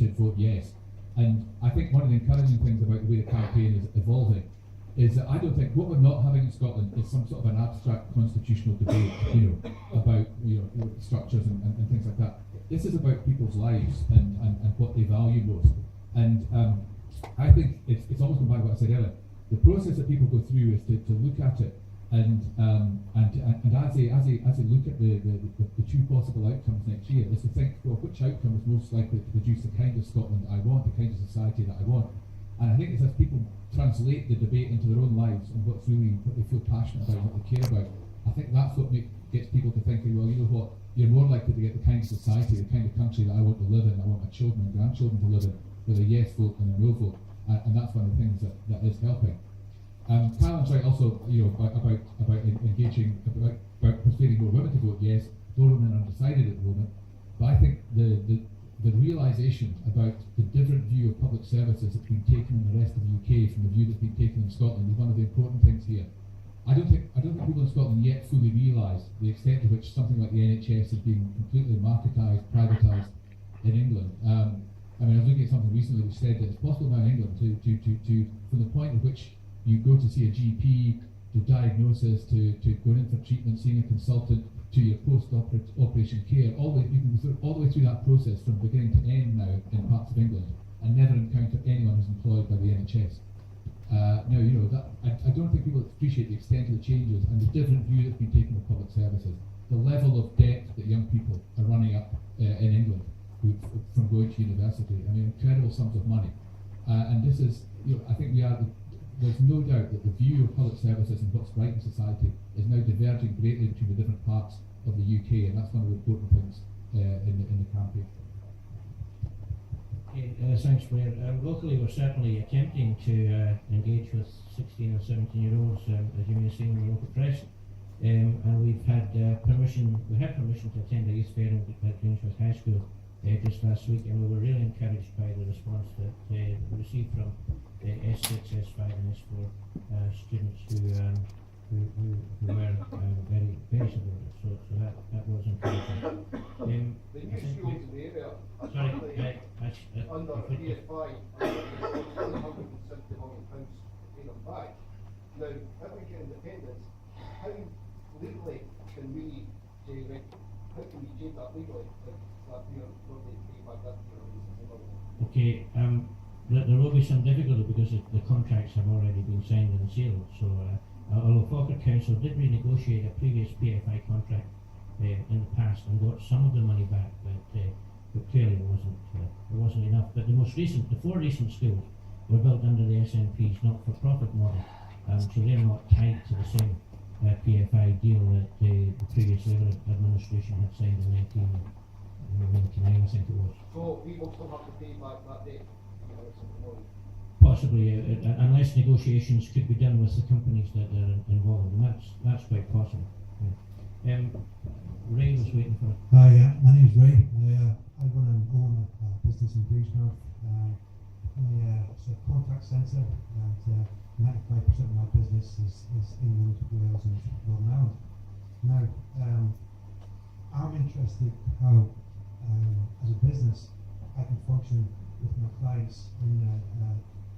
limited vote yes. And I think one of the encouraging things about the way the campaign is evolving is that I don't think what we're not having in Scotland is some sort of an abstract constitutional debate, about structures and things like that. This is about people's lives and what they value most. And I think it's almost going back to what I said earlier. The process that people go through is to look at it and as they look at the two possible outcomes next year, is to think, well, which outcome is most likely to produce the kind of Scotland that I want, the kind of society that I want. And I think it's as people translate the debate into their own lives and what they feel passionate about and what they care about, I think that's what gets people to thinking, well, you know what, you're more likely to get the kind of society, the kind of country that I want to live in, I want my children and grandchildren to live in, with a yes vote and a no vote. And that's one of the things that is helping. Carolyn's right also, about engaging, about persuading more women to vote yes. More women are undecided at the moment. But I think the realisation about the different view of public services that's been taken in the rest of the UK from the view that's been taken in Scotland is one of the important things here. I don't think people in Scotland yet fully realise the extent to which something like the NHS is being completely marketised, privatised in England. I was looking at something recently which said that it's possible now in England to from the point at which you go to see a GP, to diagnosis, to going in for treatment, seeing a consultant, to your post-operation care, you can go all the way through that process from beginning to end now in parts of England, and never encounter anyone who's employed by the NHS. I don't think people appreciate the extent of the changes and the different view that's been taken of public services. The level of debt that young people are running up in England from going to university. Incredible sums of money. And this is, I think there's no doubt that the view of public services and what's right in society is now diverging greatly between the different parts of the UK, and that's one of the important things in the campaign. Okay, thanks, Blair. Locally, we're certainly attempting to engage with 16 or 17-year-olds, as you may have seen in the local press, and we've had permission. We had permission to attend a youth fair at Grangemouth High School just last week, and we were really encouraged by the response that we received from S6, S5 and S4 students who were very, very supportive. So that was encouraging. The new schools in the area are currently under PFI £170 million paid them back. Now, if we get independence, how legally can we change that legally? Okay, there will be some difficulty because the contracts have already been signed and sealed. So, although Falkirk Council did renegotiate a previous PFI contract in the past and got some of the money back, but clearly it wasn't enough. But the four recent schools were built under the SNP's not-for-profit model, so they're not tied to the same PFI deal that the previous Labour administration had signed in 1999, I think it was. So we will still have to pay back that debt? Possibly, unless negotiations could be done with the companies that are involved, and that's quite possible. Yeah. Ray was waiting for. Hi, my name is Ray. I run and own a business in Grangemouth. It's a contact centre, and 95% of my business is England, Wales, and Northern Ireland. Now, I'm interested how, as a business, I can function with my clients in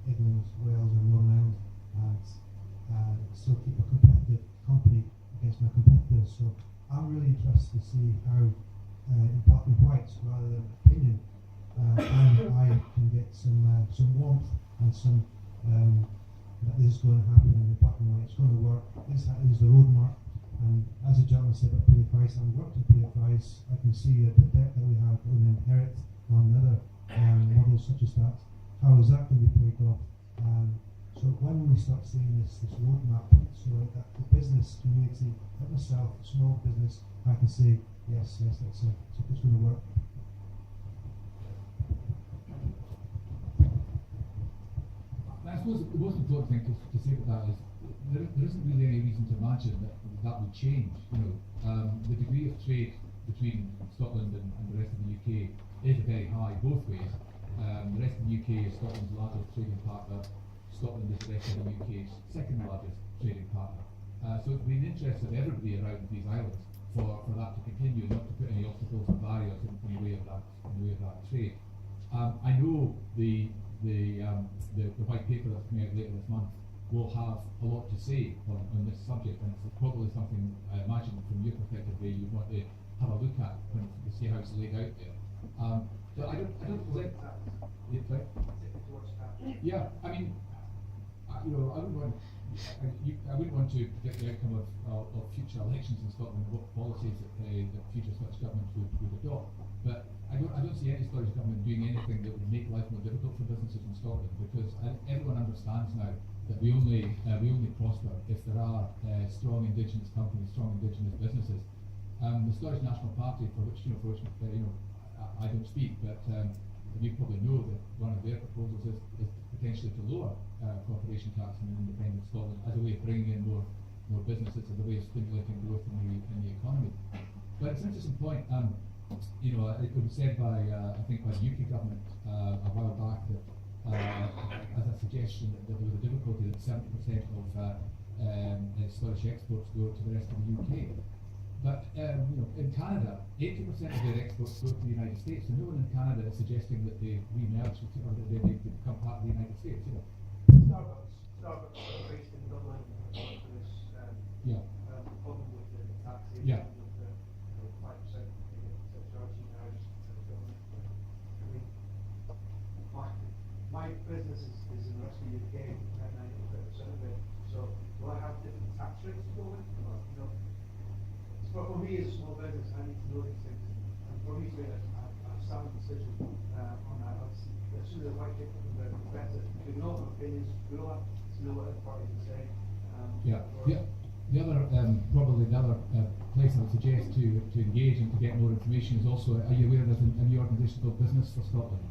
England, Wales, and Northern Ireland, and still keep a competitive company against my competitors. So I'm really interested to see how, in black and white rather than opinion, I can get some warmth and some that this is going to happen in black and white. It's going to work. This is the roadmap. And as the gentleman said about PFIs, I've worked with PFIs. I can see the debt that we have going to inherit on other models such as that. How is that going to be paid off? So when we start seeing this roadmap, so that the business community, like myself, small business, I can say, yes, it's going to work. I suppose the most important thing to say about that is there isn't really any reason to imagine that would change. The degree of trade between Scotland and the rest of the UK is very high both ways. The rest of the UK is Scotland's largest trading partner. Scotland is the rest of the UK's second largest trading partner. So it's been the interest of everybody around these islands for that to continue, not to put any obstacles and barriers in the way of that trade. I know the white paper that's coming out later this month will have a lot to say on this subject, and it's probably something I imagine from your perspective where you want to have a look at when you see how it's laid out there. So I don't think. Yeah, I mean, I wouldn't want. I wouldn't want to predict the outcome of future elections in Scotland and what policies that the future Scottish government would adopt. But I don't see any Scottish government doing anything that would make life more difficult for businesses in Scotland, because everyone understands now that we only prosper if there are strong Indigenous companies, strong Indigenous businesses. The Scottish National Party, for which I don't speak, but you probably know that one of their proposals is potentially to lower corporation tax in an independent Scotland as a way of bringing in more businesses, as a way of stimulating growth in the economy. But it's an interesting point. It was said by I think by the UK government a while back that as a suggestion that there was a difficulty that 70% of Scottish exports go to the rest of the UK. But in Canada, 80% of their exports go to the United States, and no one in Canada is suggesting that they re-merge or that they become part of the United States. Starbucks are based in Dublin for this problem with the taxation, Yeah. with the 5% charging now to the government. I mean, my business is in the rest of the UK, at 90% of it. So do I have different tax rates to go with? But for me as a small business, I need to know these things. And for me to make a sound decision on that, obviously, as soon as the white paper comes out, it's better. We know our opinions, we all have to know what other parties are saying. The other probably the other place I would suggest to engage and to get more information is also, are you aware there's a new organisation called Business for Scotland?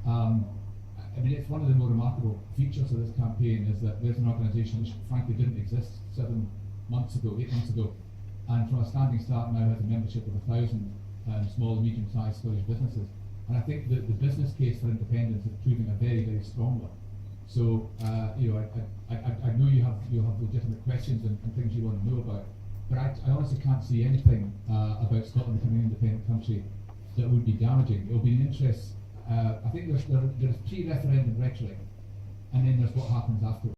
I mean, it's one of the more remarkable features of this campaign is that there's an organisation which frankly didn't exist 8 months ago, and from a standing start now has a membership of 1,000 small and medium-sized Scottish businesses. And I think that the business case for independence is proving a very, very strong one. So, I know you have legitimate questions and things you want to know about, but I honestly can't see anything about Scotland becoming an independent country that would be damaging. It will be an interest. I think there's pre-referendum rhetoric, and then there's what happens afterwards.